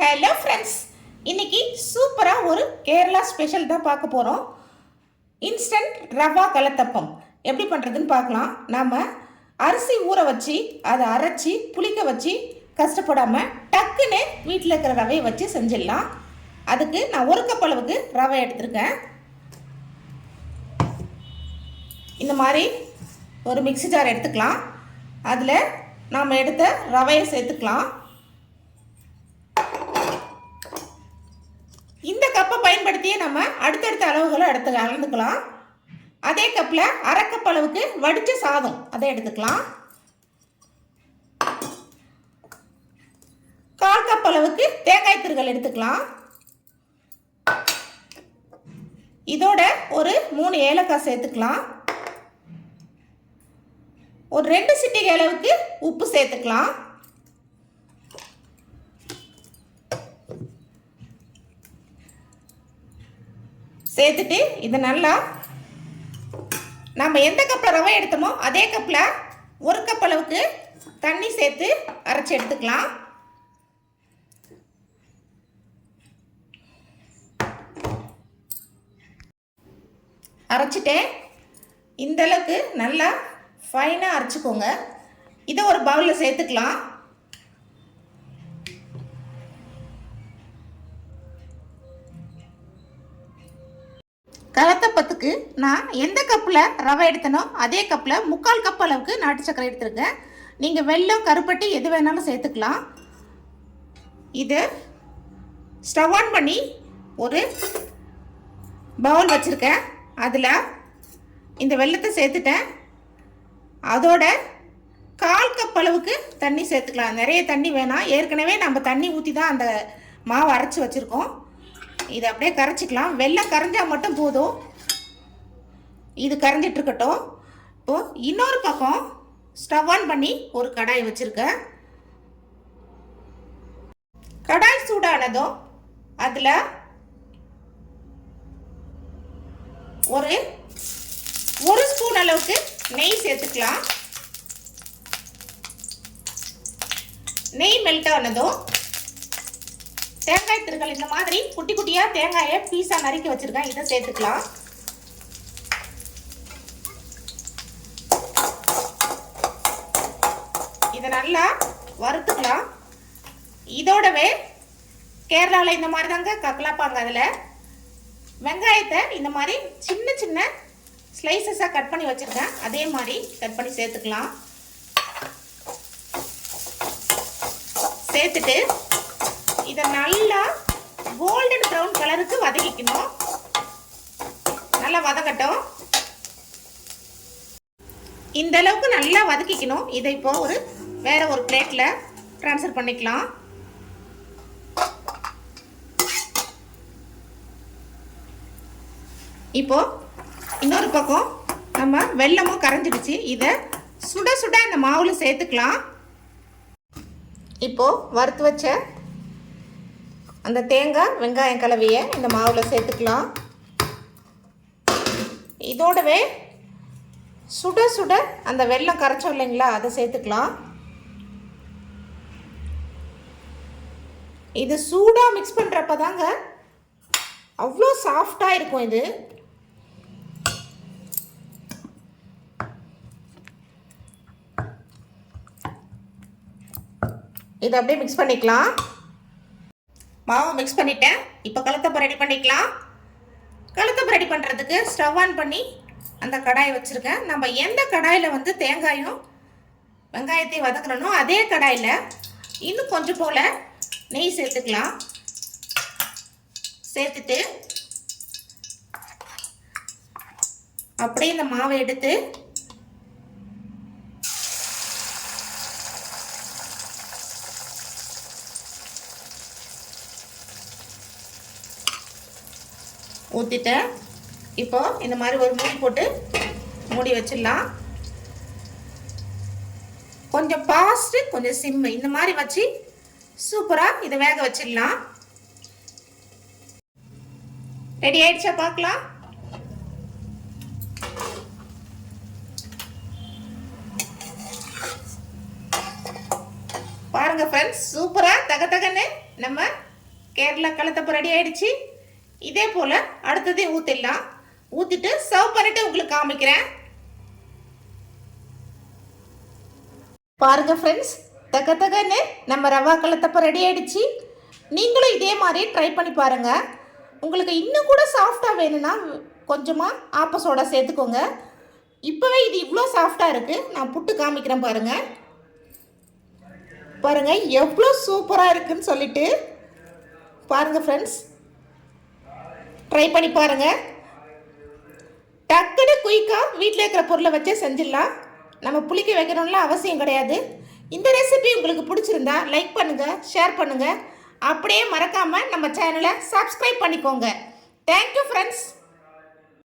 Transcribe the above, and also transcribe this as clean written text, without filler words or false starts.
Hello friends, இன்னைக்கு சூப்பராக ஒரு கேரளா ஸ்பெஷல் தான் பார்க்க போகிறோம். இன்ஸ்டன்ட் ரவா கலத்தப்பம் எப்படி பண்ணுறதுன்னு பார்க்கலாம். நாம் அரிசி ஊற வச்சு அதை அரைச்சி புளிக்க வச்சு கஷ்டப்படாமல் டக்குன்னு வீட்டில் இருக்கிற ரவையை வச்சு செஞ்சிடலாம். அதுக்கு நான் ஒரு கப் அளவுக்கு ரவை எடுத்திருக்கேன். இந்த மாதிரி ஒரு மிக்ஸி ஜார் எடுத்துக்கலாம். அதில் நாம் எடுத்த ரவையை சேர்த்துக்கலாம். இந்த கப்பை பயன்படுத்தியே நம்ம அடுத்தடுத்த அளவுகளை அளந்துக்கலாம். அதே கப்பில் அரை கப் அளவுக்கு வடித்த சாதம் அதை எடுத்துக்கலாம். 1/4 கப் அளவுக்கு தேங்காய் துருவல் எடுத்துக்கலாம். இதோட ஒரு 3 ஏலக்காய் சேர்த்துக்கலாம். ஒரு 2 சிட்டிகை அளவுக்கு உப்பு சேர்த்துக்கலாம். சேர்த்துட்டு இதை நல்லா நம்ம எந்த கப்பில் ரவை எடுத்தோமோ அதே கப்பில் 1 கப் அளவுக்கு தண்ணி சேர்த்து அரைச்சி எடுத்துக்கலாம். அரைச்சிட்டேன். இந்த அளவுக்கு நல்லா ஃபைனாக அரைச்சிக்கோங்க. இதை ஒரு பவுலில் சேர்த்துக்கலாம். கலத்தப்பத்துக்கு நான் எந்த கப்பில் ரவை எடுத்தனோ அதே கப்பில் 3/4 கப் அளவுக்கு நாட்டு சர்க்கரை எடுத்துருக்கேன். நீங்கள் வெல்லம் கருப்பட்டி எது வேணாலும் சேர்த்துக்கலாம். இது ஸ்டவ் ஆன் பண்ணி ஒரு பவுல் வச்சுருக்கேன். அதில் இந்த வெல்லத்தை சேர்த்துட்டேன். அதோட 1/4 கப் அளவுக்கு தண்ணி சேர்த்துக்கலாம். நிறைய தண்ணி வேணாம், ஏற்கனவே நம்ம தண்ணி ஊற்றி தான் அந்த மாவு அரைச்சி வச்சுருக்கோம். இதை அப்படியே கரைச்சிக்கலாம். வெல்லம் கரைஞ்சால் மட்டும் போதும். இது கரைஞ்சிட்ருக்கட்டும். இப்போது இன்னொரு பக்கம் ஸ்டவ் ஆன் பண்ணி ஒரு கடாய் வச்சுருக்கேன். கடாய் சூடானதும் அதில் ஒரு ஸ்பூன் அளவுக்கு நெய் சேர்த்துக்கலாம். நெய் மெல்ட் ஆனதும் தேங்காய் துருவல் இந்த மாதிரி குட்டி குட்டியாக தேங்காயை பீஸாக நறுக்கி வச்சுருக்கேன். இதை சேர்த்துக்கலாம். இதை நல்லா வறுத்துக்கலாம். இதோடவே கேரளாவில் இந்த மாதிரி தாங்க கலப்பாங்க. அதில் வெங்காயத்தை இந்த மாதிரி சின்ன சின்ன ஸ்லைசஸாக கட் பண்ணி வச்சுருக்கேன். அதே மாதிரி கட் பண்ணி சேர்த்துக்கலாம். சேர்த்துட்டு இதை நல்லா கோல்டன் ப்ரௌன் கலருக்கு வதக்கிக்கணும். நல்லா வதக்கட்டும். இந்த அளவுக்கு நல்லா வதக்கிக்கணும். இதை இப்போ வேற ஒரு பிளேட்ல ட்ரான்ஸ்ஃபர் பண்ணிக்கலாம். இப்போ இன்னொரு பக்கம் நம்ம வெல்லமும் கரைஞ்சிடுச்சு. இதை சுட சுட இந்த மாவுல சேர்த்துக்கலாம். இப்போ வறுத்து வச்ச அந்த தேங்காய் வெங்காயம் கலவையை இந்த மாவில் சேர்த்துக்கலாம். இதோடவே சுட சுட அந்த வெல்லம் கரைச்சோம் இல்லைங்களா, அதை சேர்த்துக்கலாம். இது சூடாக மிக்ஸ் பண்ணுறப்ப தாங்க அவ்வளோ சாஃப்டாக இருக்கும். இதை அப்படியே மிக்ஸ் பண்ணிக்கலாம். மாவு மிக்ஸ் பண்ணிட்டேன். இப்போ கலத்தப்பம் ரெடி பண்ணிக்கலாம். கலத்தப்பம் ரெடி பண்ணுறதுக்கு ஸ்டவ் ஆன் பண்ணி அந்த கடாயை வச்சுருக்கேன். நம்ம எந்த கடாயில் தேங்காயும் வெங்காயத்தையும் வதக்கணும் அதே கடாயில் இன்னும் கொஞ்சம் போல் நெய் சேர்த்துக்கலாம். சேர்த்துட்டு அப்படியே இந்த மாவை எடுத்து ஊற்றிட்டேன். இப்போ இந்த மாதிரி ஒரு மூடி போட்டு மூடி வச்சிடலாம். கொஞ்சம் ஃபாஸ்ட்டு கொஞ்சம் சிம்மு இந்த மாதிரி வச்சு சூப்பராக இதை வேக வச்சிடலாம். ரெடி ஆயிடுச்சா பார்க்கலாம். பாருங்க ஃப்ரெண்ட்ஸ், சூப்பரா தகதகன்னு நம்ம கேரளா கலத்தப்பம் ரெடி ஆயிடுச்சு. இதே போல் அடுத்ததையும் ஊற்றிடலாம். ஊற்றிட்டு சர்வ் பண்ணிட்டு உங்களுக்கு காமிக்கிறேன். பாருங்க ஃப்ரெண்ட்ஸ், தக்க தக்கன்னு நம்ம ரவா கலத்தப்பம் ரெடி ஆயிடுச்சு. நீங்களும் இதே மாதிரி ட்ரை பண்ணி பாருங்கள். உங்களுக்கு இன்னும் கூட சாஃப்டாக வேணும்னா கொஞ்சமாக ஆப்ப சோடா சேர்த்துக்கோங்க. இப்போவே இது இவ்வளோ சாஃப்டாக இருக்குது. நான் புட்டு காமிக்கிறேன் பாருங்கள். பாருங்கள் எவ்வளோ சூப்பராக இருக்குன்னு சொல்லிட்டு பாருங்கள் ஃப்ரெண்ட்ஸ், ட்ரை பண்ணி பாருங்கள். டக்குன்னு குயிக்காக வீட்டில் இருக்கிற பொருளை வச்சே செஞ்சிடலாம். நம்ம புளிக்க வைக்கணும்ல அவசியம் கிடையாது. இந்த ரெசிபி உங்களுக்கு பிடிச்சிருந்தா லைக் பண்ணுங்கள், ஷேர் பண்ணுங்கள். அப்படியே மறக்காமல் நம்ம சேனலை சப்ஸ்கிரைப் பண்ணிக்கோங்க. Thank you friends.